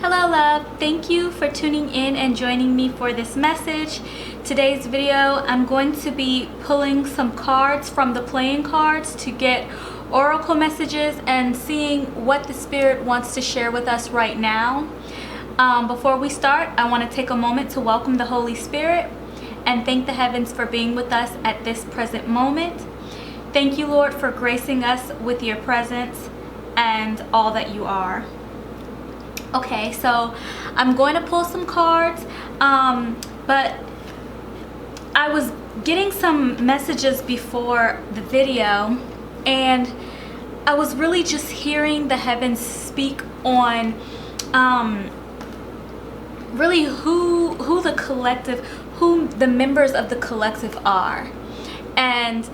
Hello love, thank you for tuning in and joining me for this message. Today's video, I'm going to be pulling some cards from the playing cards to get oracle messages and seeing what the Spirit wants to share with us right now. Before we start, I want to take a moment to welcome the Holy Spirit and thank the heavens for being with us at this present moment. Thank you, Lord, for gracing us with your presence and all that you are. Okay, so I'm going to pull some cards, but I was getting some messages before the video, and I was really just hearing the heavens speak on really who the members of the collective are, and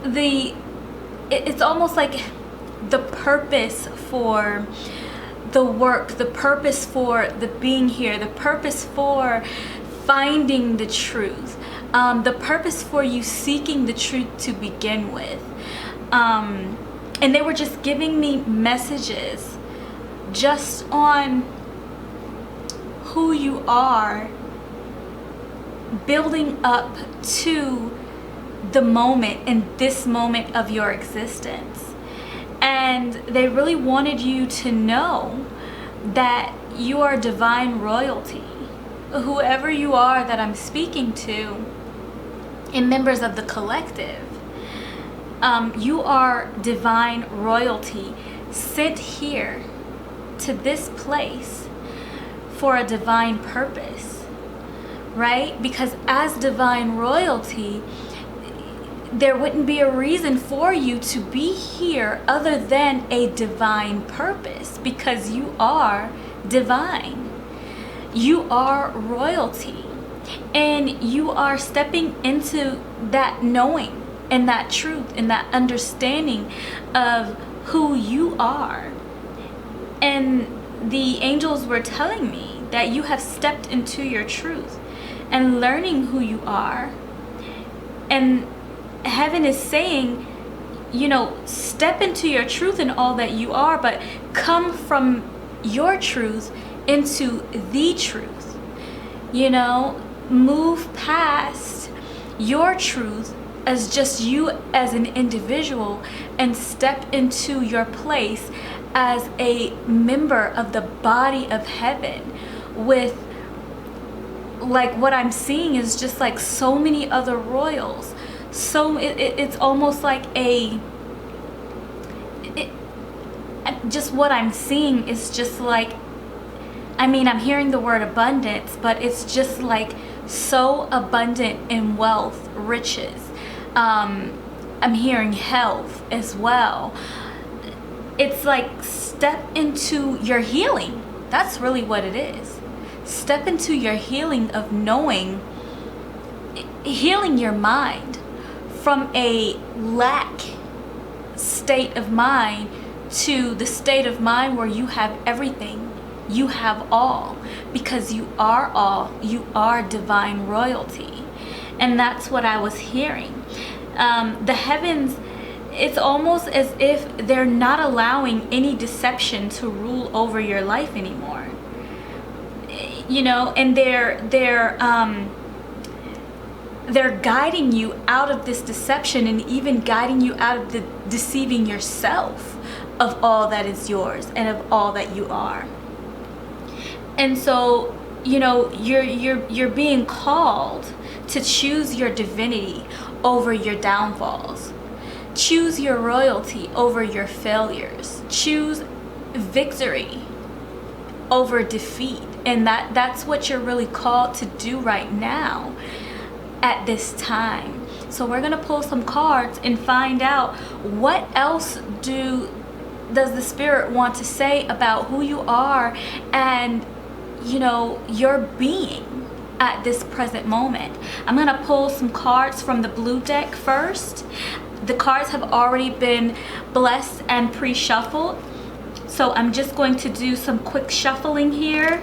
it's almost like the purpose for the work, the purpose for the being here, the purpose for finding the truth, the purpose for you seeking the truth to begin with. And they were just giving me messages just on who you are, building up to the moment and this moment of your existence. And they really wanted you to know that you are divine royalty. Whoever you are that I'm speaking to, and members of the collective, you are divine royalty, sent here to this place for a divine purpose, right? Because as divine royalty, there wouldn't be a reason for you to be here other than a divine purpose, because you are divine. You are royalty, and you are stepping into that knowing and that truth and that understanding of who you are. And the angels were telling me that you have stepped into your truth and learning who you are. And heaven is saying, step into your truth and all that you are, but come from your truth into the truth. Move past your truth as just you as an individual and step into your place as a member of the body of heaven with, like, what I'm seeing is just like so many other royals. So it's almost like just what I'm seeing is just like, I'm hearing the word abundance, but it's just like so abundant in wealth, riches. I'm hearing health as well. It's like step into your healing. That's really what it is. Step into your healing of knowing, healing your mind from a lack state of mind to the state of mind where you have everything, you have all, because you are all, you are divine royalty. And that's what I was hearing. The heavens, it's almost as if they're not allowing any deception to rule over your life anymore. And they're guiding you out of this deception, and even guiding you out of the deceiving yourself of all that is yours and of all that you are. And so, you're being called to choose your divinity over your downfalls. Choose your royalty over your failures. Choose victory over defeat. And that's what you're really called to do right now at this time. So we're going to pull some cards and find out what else does the Spirit want to say about who you are and your being at this present moment. I'm going to pull some cards from the blue deck first. The cards have already been blessed and pre-shuffled, so I'm just going to do some quick shuffling here.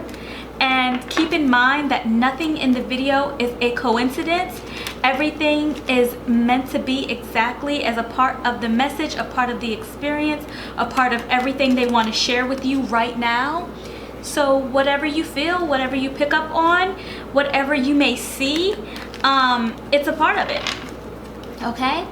And keep in mind that nothing in the video is a coincidence. Everything is meant to be exactly as a part of the message, a part of the experience, a part of everything they want to share with you right now. So whatever you feel, whatever you pick up on, whatever you may see, it's a part of it. Okay?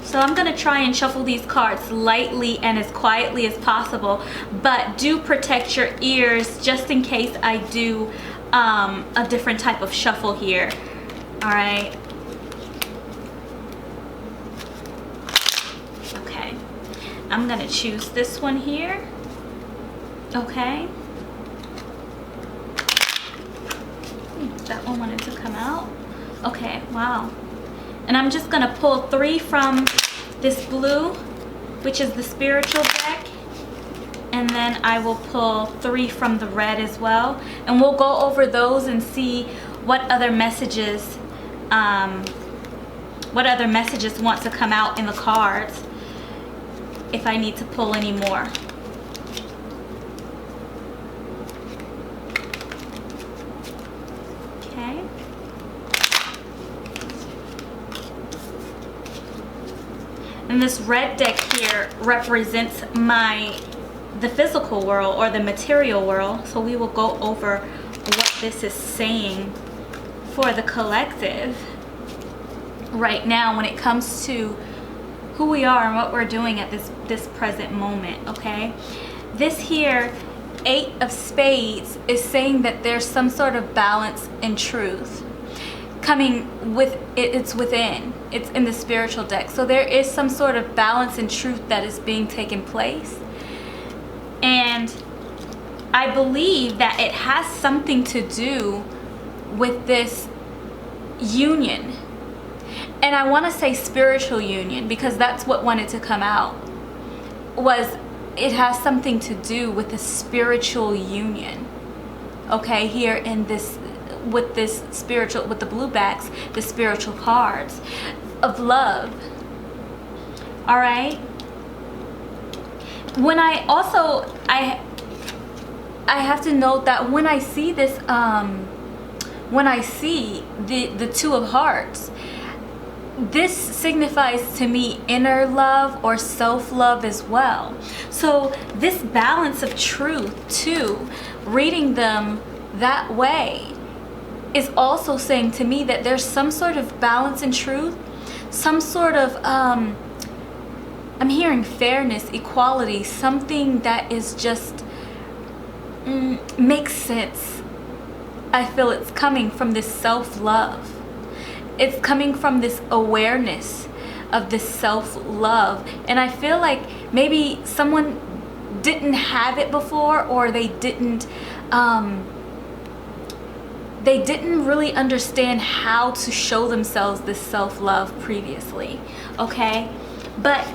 So I'm going to try and shuffle these cards lightly and as quietly as possible, but do protect your ears just in case I do a different type of shuffle here. All right. Okay. I'm going to choose this one here. Okay. That one wanted to come out. Okay, wow. And I'm just going to pull 3 from this blue, which is the spiritual deck. And then I will pull 3 from the red as well. And we'll go over those and see what other messages want to come out in the cards if I need to pull any more. Okay. And this red deck here represents the physical world or the material world. So we will go over what this is saying for the collective right now when it comes to who we are and what we're doing at this present moment. Okay, this here 8 of spades is saying that there's some sort of balance and truth coming with it. It's within, it's in the spiritual deck. So there is some sort of balance and truth that is being taken place, and I believe that it has something to do with this union. And I want to say spiritual union because that's what wanted to come out. It has something to do with the spiritual union. Okay, here in this, with the blue backs, the spiritual cards of love. All right. When I also, I have to note that when I see this, when I see the 2 of hearts, this signifies to me inner love or self-love as well. So this balance of truth too, reading them that way, is also saying to me that there's some sort of balance and truth, some sort of I'm hearing fairness, equality, something that is just makes sense. I feel it's coming from this self-love. It's coming from this awareness of this self-love. And I feel like maybe someone didn't have it before, or they didn't really understand how to show themselves this self-love previously. Okay? But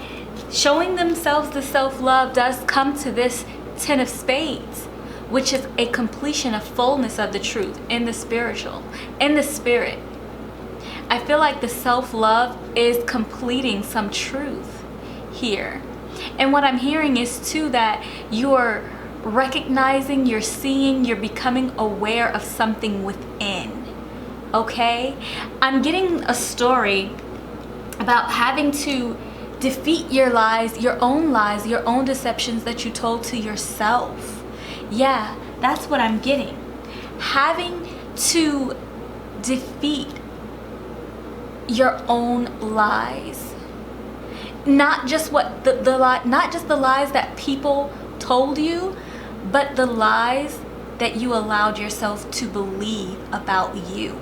showing themselves the self-love does come to this 10 of spades, which is a completion, a fullness of the truth in the spiritual, in the spirit. I feel like the self-love is completing some truth here. And what I'm hearing is too that you're recognizing, you're seeing, you're becoming aware of something within. Okay? I'm getting a story about having to defeat your lies, your own deceptions that you told to yourself. Yeah, that's what I'm getting. Having to defeat your own lies. Not just what not just the lies that people told you, but the lies that you allowed yourself to believe about you.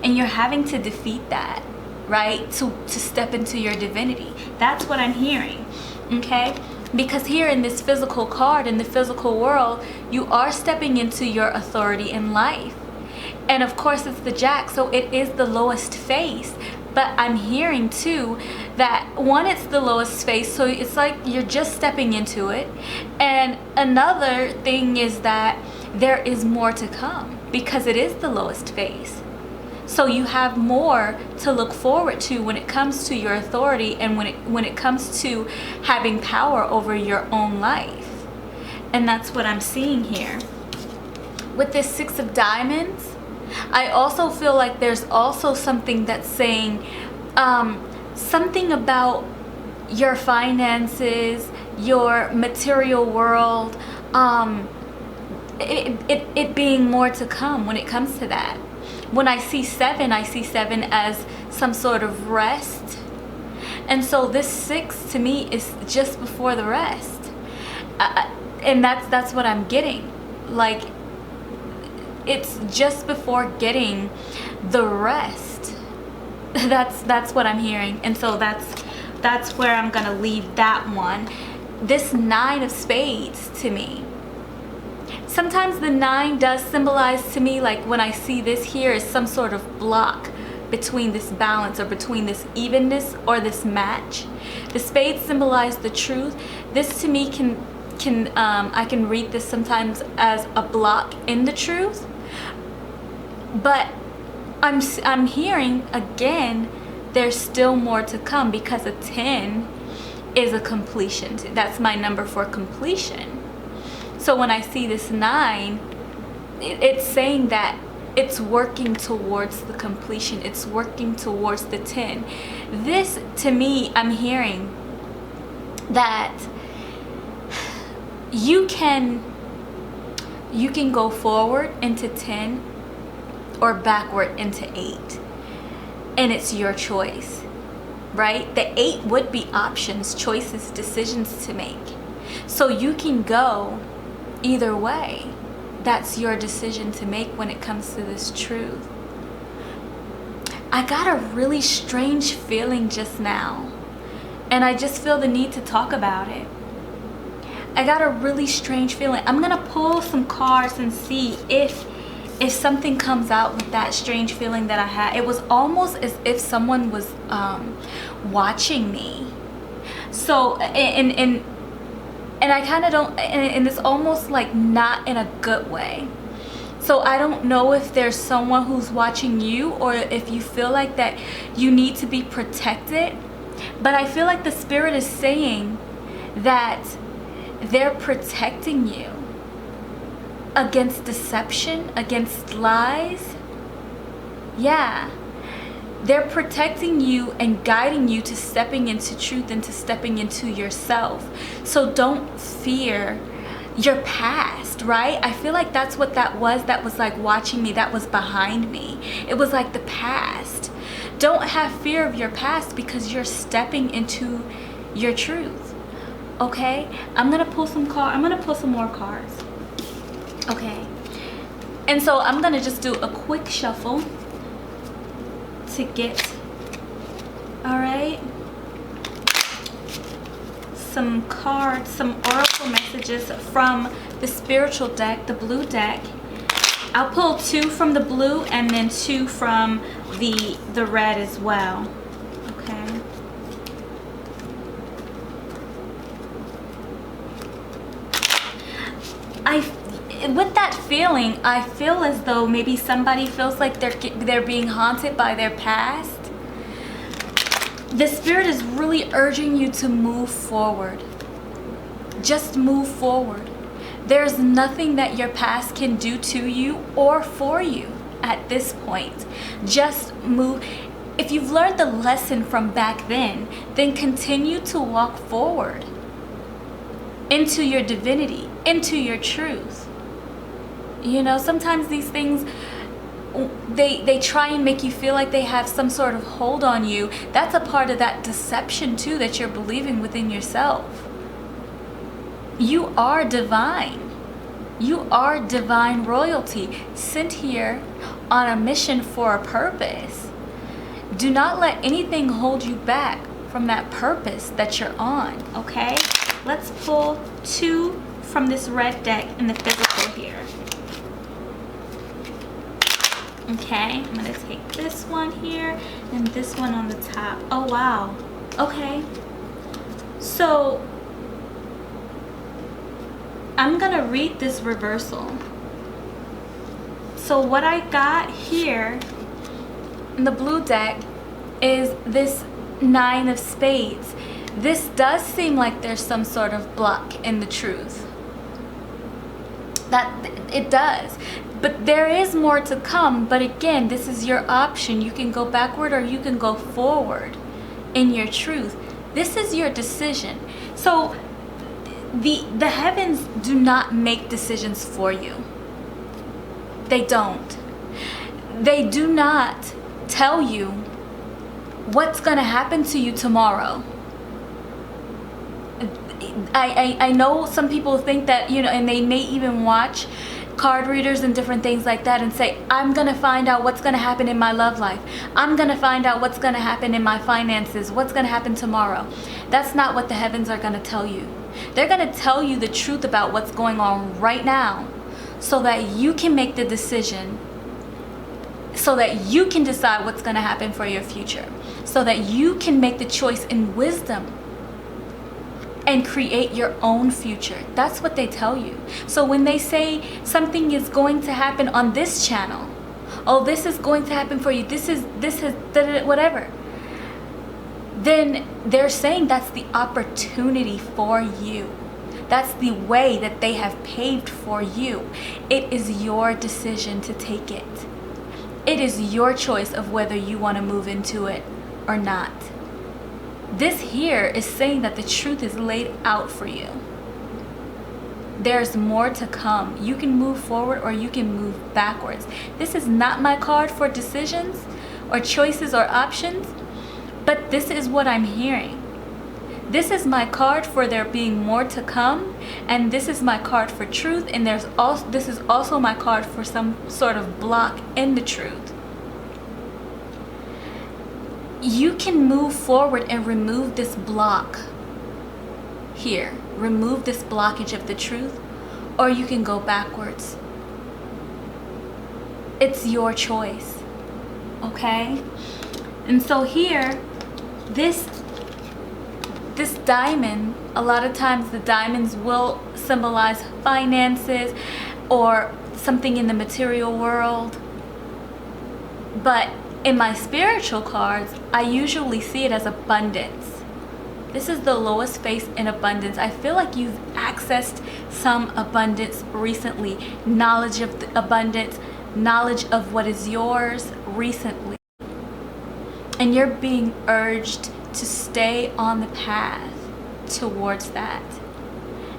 And you're having to defeat that, right? To step into your divinity. That's what I'm hearing. Okay? Because here in this physical card, in the physical world, you are stepping into your authority in life. And of course it's the Jack, so it is the lowest face. But I'm hearing too that one, it's the lowest face, so it's like you're just stepping into it. And another thing is that there is more to come because it is the lowest face. So you have more to look forward to when it comes to your authority and when it comes to having power over your own life. And that's what I'm seeing here. With this 6 of diamonds, I also feel like there's also something that's saying something about your finances, your material world, it being more to come when it comes to that. When I see 7 as some sort of rest. And so this 6 to me is just before the rest. And that's what I'm getting. Like, it's just before getting the rest. That's what I'm hearing. And so that's where I'm gonna leave that one. This 9 of spades to me, sometimes the 9 does symbolize to me, like when I see this here, is some sort of block between this balance, or between this evenness or this match. The spades symbolize the truth. This to me I can read this sometimes as a block in the truth. But I'm hearing again, there's still more to come, because a 10 is a completion. That's my number for completion. So when I see this 9, it's saying that it's working towards the completion. It's working towards the 10. This, to me, I'm hearing that you can go forward into 10 or backward into 8. And it's your choice, right? The 8 would be options, choices, decisions to make. So you can go either way. That's your decision to make when it comes to this truth. I got a really strange feeling just now, and I just feel the need to talk about it. I got a really strange feeling. I'm gonna pull some cards and see if something comes out with that strange feeling that I had. It was almost as if someone was watching me. So, and I kind of don't, and it's almost like not in a good way. So I don't know if there's someone who's watching you, or if you feel like that you need to be protected. But I feel like the Spirit is saying that they're protecting you against deception, against lies. Yeah. They're protecting you and guiding you to stepping into truth and to stepping into yourself. So don't fear your past, right? I feel like that's what that was like watching me, that was behind me. It was like the past. Don't have fear of your past, because you're stepping into your truth. Okay? I'm gonna pull some more cards. Okay. And so I'm gonna just do a quick shuffle to get, all right, some cards, some oracle messages from the spiritual deck, the blue deck. I'll pull 2 from the blue and then 2 from the red as well. Okay. With that feeling, I feel as though maybe somebody feels like they're being haunted by their past. The Spirit is really urging you to move forward. Just move forward. There's nothing that your past can do to you or for you at this point. Just move. If you've learned the lesson from back then continue to walk forward into your divinity, into your truth. You know, sometimes these things, they try and make you feel like they have some sort of hold on you. That's a part of that deception too, that you're believing within yourself. You are divine. You are divine royalty, sent here on a mission for a purpose. Do not let anything hold you back from that purpose that you're on, okay? Let's pull 2 from this red deck in the physical here. Okay, I'm gonna take this one here and this one on the top. Oh wow. Okay. So I'm gonna read this reversal. So what I got here in the blue deck is this 9 of spades. This does seem like there's some sort of block in the truth. That it does. But there is more to come. But again, this is your option. You can go backward or you can go forward in your truth. This is your decision. So The heavens do not make decisions for you. They don't. They do not tell you what's going to happen to you tomorrow. I know some people think that, and they may even watch card readers and different things like that and say, I'm going to find out what's going to happen in my love life. I'm going to find out what's going to happen in my finances. What's going to happen tomorrow. That's not what the heavens are going to tell you. They're going to tell you the truth about what's going on right now so that you can make the decision, so that you can decide what's going to happen for your future, so that you can make the choice in wisdom and create your own future. That's what they tell you. So when they say something is going to happen on this channel, oh, this is going to happen for you, this is whatever, then they're saying that's the opportunity for you. That's the way that they have paved for you. It is your decision to take it. It is your choice of whether you want to move into it or not. This here is saying that the truth is laid out for you. There's more to come. You can move forward or you can move backwards. This is not my card for decisions or choices or options, but this is what I'm hearing. This is my card for there being more to come, and this is my card for truth, and this is also my card for some sort of block in the truth. You can move forward and remove this block here. Remove this blockage of the truth, or you can go backwards. It's your choice, okay? And so here, this diamond, a lot of times the diamonds will symbolize finances or something in the material world. But in my spiritual cards, I usually see it as abundance. This is the lowest face in abundance. I feel like you've accessed some abundance recently. Knowledge of the abundance, knowledge of what is yours recently. And you're being urged to stay on the path towards that.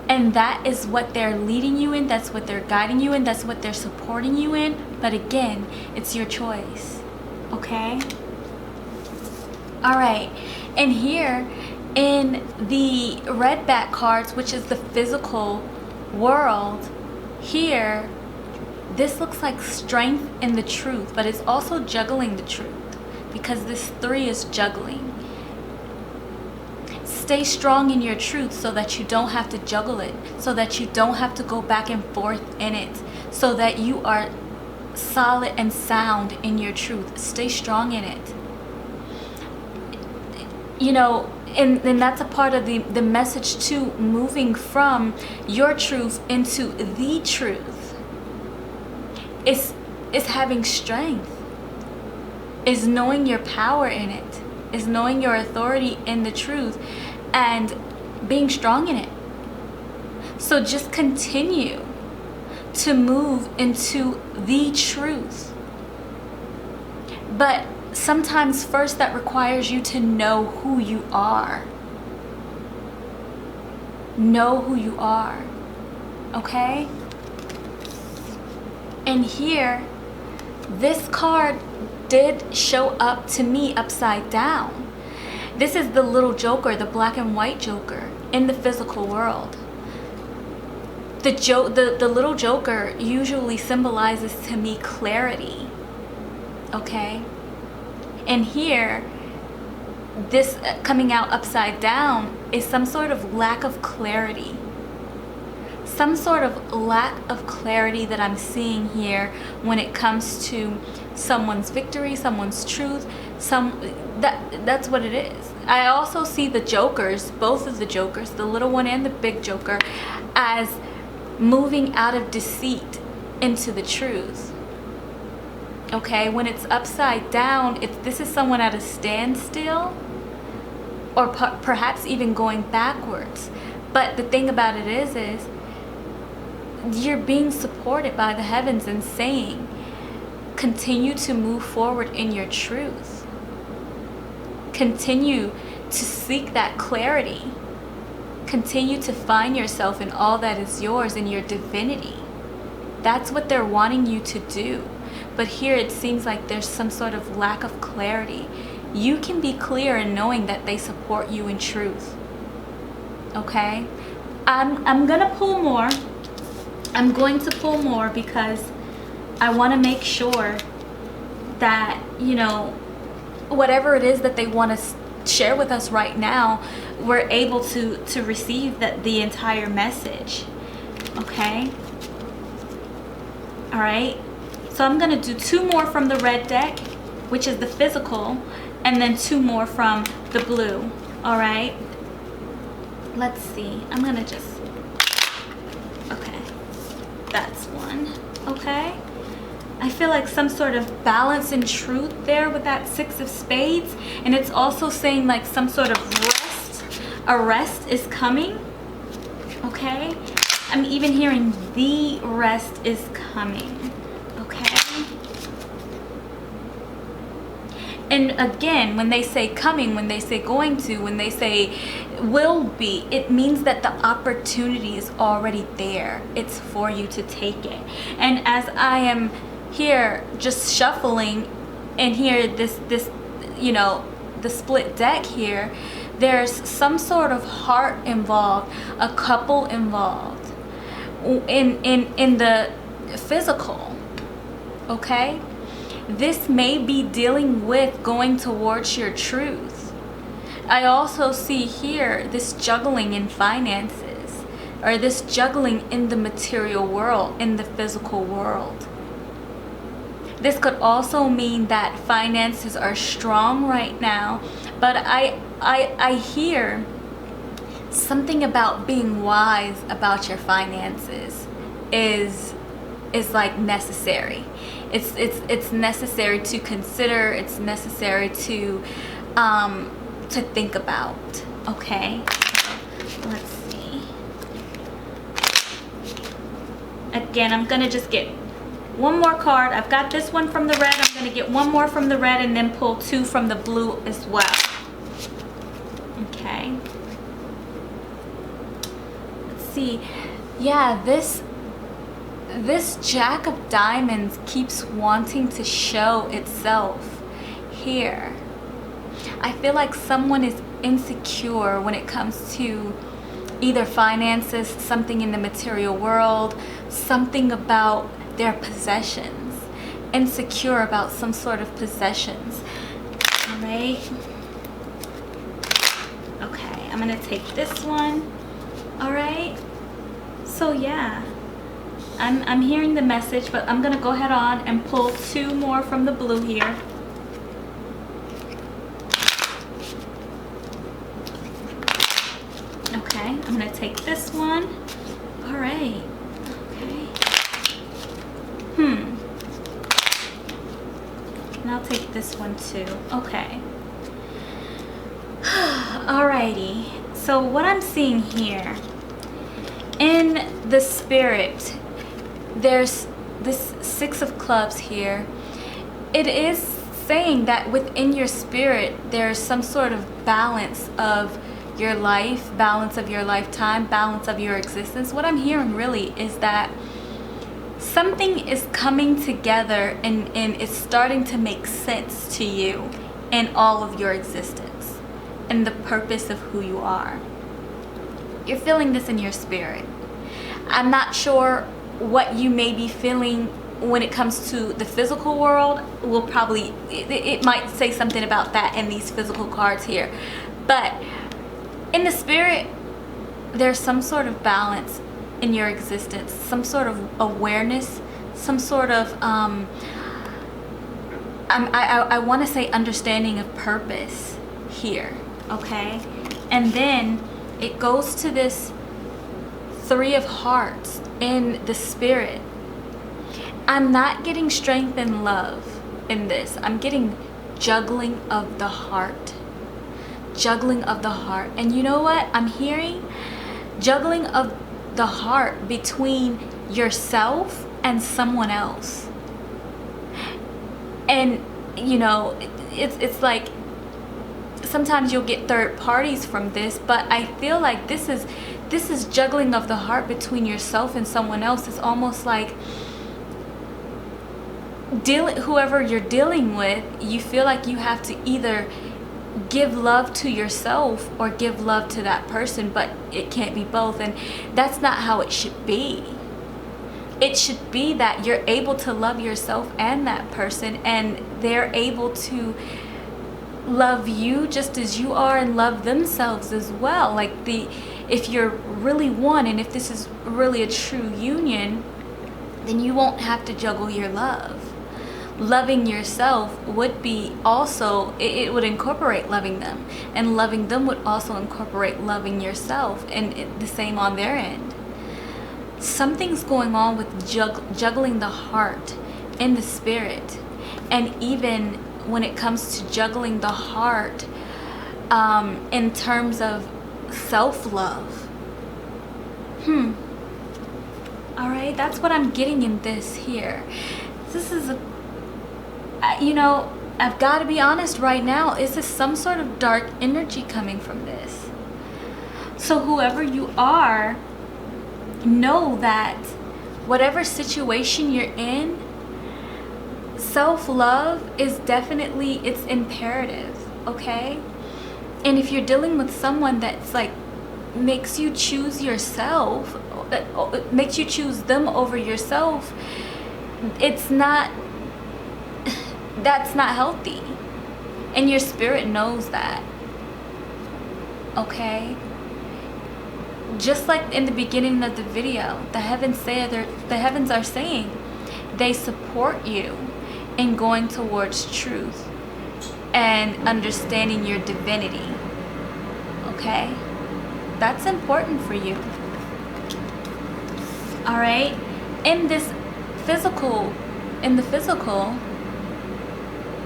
And that is what they're leading you in. That's what they're guiding you in. That's what they're supporting you in. But again, it's your choice. Okay? All right. And here in the red back cards, which is the physical world, here, this looks like strength in the truth, but it's also juggling the truth, because this 3 is juggling. Stay strong in your truth so that you don't have to juggle it, so that you don't have to go back and forth in it, so that you are solid and sound in your truth. Stay strong in it. And that's a part of the message too, moving from your truth into the truth. Is having strength. Is knowing your power in it. Is knowing your authority in the truth and being strong in it. So just continue to move into the truth. But sometimes first that requires you to know who you are. Know who you are. Okay? And here, this card did show up to me upside down. This is the little joker, the black and white joker in the physical world. The little joker usually symbolizes to me clarity. Okay? And here, this coming out upside down is some sort of lack of clarity. Some sort of lack of clarity that I'm seeing here when it comes to someone's victory, someone's truth. That's what it is. I also see the jokers, both of the jokers, the little one and the big joker, as moving out of deceit into the truth. Okay, when it's upside down, this is someone at a standstill, or perhaps even going backwards. But the thing about it is you're being supported by the heavens and saying, continue to move forward in your truth. Continue to seek that clarity. continue to find yourself in all that is yours, in your divinity. That's what they're wanting you to do. But here it seems like there's some sort of lack of clarity. You can be clear in knowing that they support you in truth. Okay? I'm gonna pull more. I'm going to pull more because I want to make sure that, whatever it is that they want to share with us right now, we're able to receive the entire message. Okay? All right? So I'm going to do 2 more from the red deck, which is the physical, and then 2 more from the blue. All right? Let's see. I'm going to just... Okay. That's one. Okay? I feel like some sort of balance and truth there with that 6 of spades. And it's also saying like some sort of rest. A rest is coming. Okay? I'm even hearing the rest is coming. Okay? And again, when they say coming, when they say going to, when they say will be, it means that the opportunity is already there. It's for you to take it. And as I am here just shuffling and here this the split deck here, there's some sort of heart involved, a couple involved in the physical. Okay? This may be dealing with going towards your truth. I also see here this juggling in finances, or this juggling in the material world, in the physical world. This could also mean that finances are strong right now, but I hear something about being wise about your finances is like necessary. It's necessary to consider. It's necessary to think about. Okay, let's see. Again, I'm gonna just get one more card. I've got this one from the red. I'm gonna get one more from the red and then pull 2 from the blue as well. Okay. Let's see. Yeah, this Jack of Diamonds keeps wanting to show itself here. I feel like someone is insecure when it comes to either finances, something in the material world, something about their possessions, insecure about some sort of possessions. All right. Okay, I'm gonna take this one. All right. So yeah, I'm hearing the message, but I'm gonna go ahead on and pull 2 more from the blue here. Okay, I'm gonna take this one. All right. Okay. And I'll take this one too. Okay. Alrighty. So what I'm seeing here in the spirit, there's this 6 of clubs here. It is saying that within your spirit there's some sort of balance of your life, balance of your lifetime, balance of your existence. What I'm hearing really is that something is coming together and it's starting to make sense to you in all of your existence and the purpose of who you are. You're feeling this in your spirit. I'm not sure what you may be feeling when it comes to the physical world. We'll probably, it might say something about that in these physical cards here. But in the spirit, there's some sort of balance in your existence, some sort of awareness, some sort of, I want to say understanding of purpose here, okay? And then it goes to this 3 of hearts in the spirit. I'm not getting strength and love in this. I'm getting juggling of the heart. Juggling of the heart. And you know what? I'm hearing juggling of the heart between yourself and someone else. And, you know, it's like sometimes you'll get third parties from this, but I feel like this is juggling of the heart between yourself and someone else. It's almost like whoever you're dealing with, you feel like you have to either give love to yourself or give love to that person, but it can't be both, and that's not how it should be. It should be that you're able to love yourself and that person, and they're able to love you just as you are and love themselves as well. Like, if you're really one, and if this is really a true union, then you won't have to juggle your love. Loving yourself would be also, it would incorporate loving them, and loving them would also incorporate loving yourself, and the same on their end. Something's going on with juggling the heart and the spirit, and even when it comes to juggling the heart in terms of self-love. All right, that's what I'm getting in this here. This is I've got to be honest right now, is this some sort of dark energy coming from this? So whoever you are, know that whatever situation you're in, self-love is definitely, it's imperative, okay? And if you're dealing with someone that's like makes you choose yourself, makes you choose them over yourself, that's not healthy, and your spirit knows that, okay? Just like in the beginning of the video, the heavens are saying they support you in going towards truth and understanding your divinity, okay? That's important for you. All right? In the physical,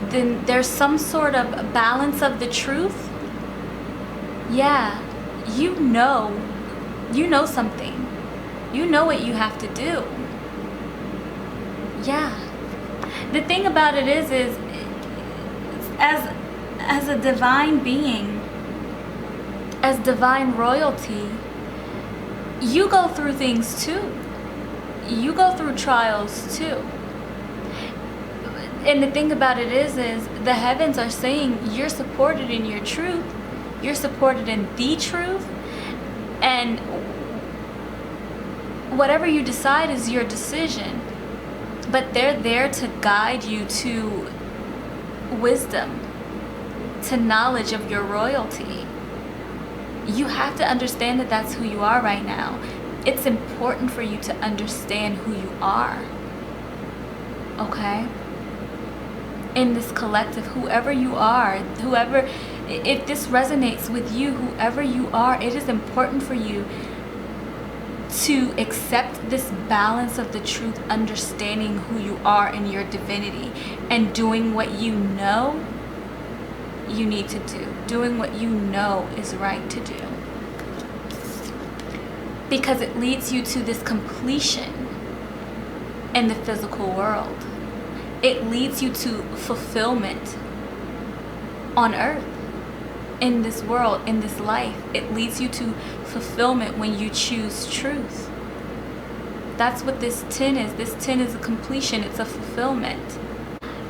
then there's some sort of balance of the truth. Yeah, you know something. You know what you have to do. Yeah. The thing about it is as a divine being, as divine royalty, you go through things too. You go through trials too. And the thing about it is the heavens are saying you're supported in your truth. You're supported in the truth. And whatever you decide is your decision. But they're there to guide you to wisdom, to knowledge of your royalty. You have to understand that that's who you are right now. It's important for you to understand who you are. Okay? In this collective, whoever you are, if this resonates with you, whoever you are, it is important for you to accept this balance of the truth, understanding who you are in your divinity, and doing what you know you need to do, doing what you know is right to do, because it leads you to this completion in the physical world. It leads you to fulfillment on earth, in this world, in this life. It leads you to fulfillment when you choose truth. That's what this 10 is. This 10 is a completion. It's a fulfillment.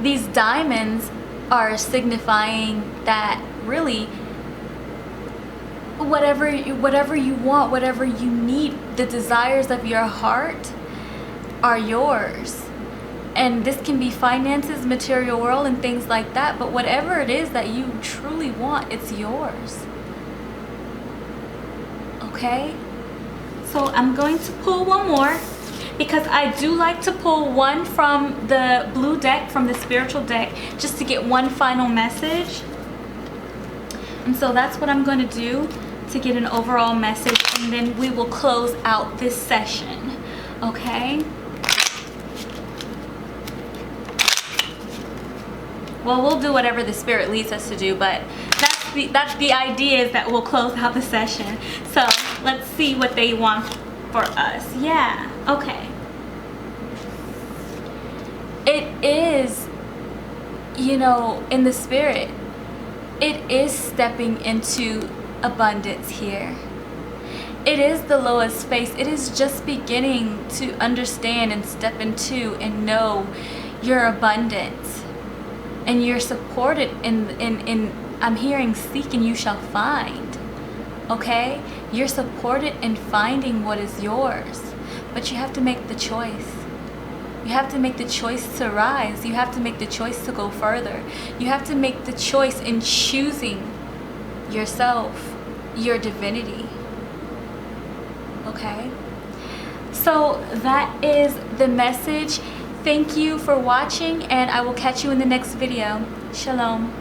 These diamonds are signifying that really whatever you want, whatever you need, the desires of your heart are yours. And this can be finances, material world, and things like that. But whatever it is that you truly want, it's yours. Okay? So I'm going to pull one more, because I do like to pull one from the blue deck, from the spiritual deck, just to get one final message. And so that's what I'm going to do to get an overall message. And then we will close out this session. Okay? Well, we'll do whatever the spirit leads us to do, but that's the idea, is that we'll close out the session. So let's see what they want for us. Yeah, okay. It is, in the spirit, it is stepping into abundance here. It is the lowest phase. It is just beginning to understand and step into and know your abundance. And you're supported in I'm hearing seek and you shall find. Okay? You're supported in finding what is yours. But you have to make the choice. You have to make the choice to rise. You have to make the choice to go further. You have to make the choice in choosing yourself, your divinity. Okay? So that is the message. Thank you for watching, and I will catch you in the next video. Shalom.